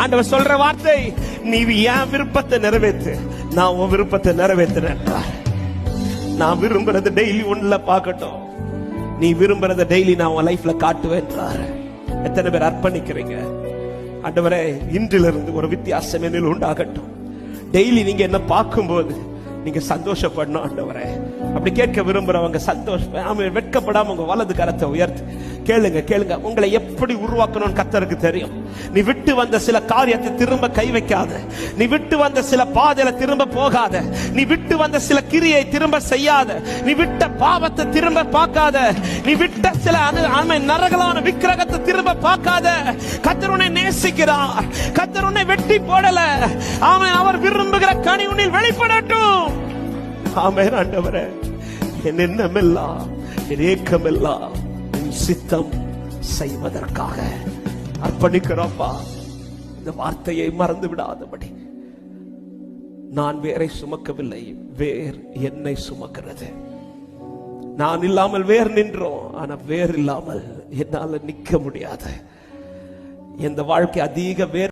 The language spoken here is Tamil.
ஆண்டவர் சொல்ற வார்த்தை, நீ என் விருப்பத்தை நிறைவேற்று, நான் உன் விருப்பத்தை நிறைவேற்றுறேன். நான் விரும்புறது டெய்லி ஒண்ணுல பார்க்கட்டும், நீ விரும்புறத டெய்லி நான் உன் லைஃப்ல காட்டுவேன். எத்தனை பேர் அர்ப்பணிக்கிறீங்க? ஆண்டவரே, இன்றிலிருந்து ஒரு வித்தியாசம் என்னில் உண்டாகட்டும். டெய்லி நீங்க என்ன பார்க்கும்போது நீங்க சந்தோஷப்படணும். ஆண்டவரே, அப்படி கேட்க விரும்புறவங்க சந்தோஷம் வெட்கப்படாம உங்க வலது கரத்தை உயர்த்து கேளுங்க. கேளுங்க, உங்களை எப்படி உருவாக்கணும்னு கர்த்தருக்கு தெரியும். நீ விட்டு வந்த சில காரியத்தை திரும்ப கை வைக்காத, நீ விட்டு வந்த சில பாதையில திரும்ப போகாத, நீ விட்டு வந்த சில கிரியை திரும்ப செய்யாத, நீ விட்ட பாவத்தை திரும்ப பார்க்காத, நீ விட்ட சில நரகலான விக்கிரகத்தை திரும்ப பார்க்காத. கர்த்தர் உன்னை நேசிக்கிறார். கர்த்தர் உன்னை வெட்டி போடல. ஆமென். அவர் விரும்புகிற கனி உன்னில் வெளிப்படட்டும். ஆமென். ஆண்டவரே, என் எண்ணமெல்லாம் என் ஏக்கமெல்லாம் சித்தம் செய்வதற்காக அர்ப்பணிக்கிறோம்ப்பா. இந்த வார்த்தையை மறந்து விடாதபடி, நான் வேரை சுமக்கவில்லை, வேர் என்னை சுமக்கிறது. நான் இல்லாமல் வேர் நின்றோம், ஆனா வேர் இல்லாமல் என்னால நிக்க முடியாது. இந்த வாழ்க்கை அதிக வேர்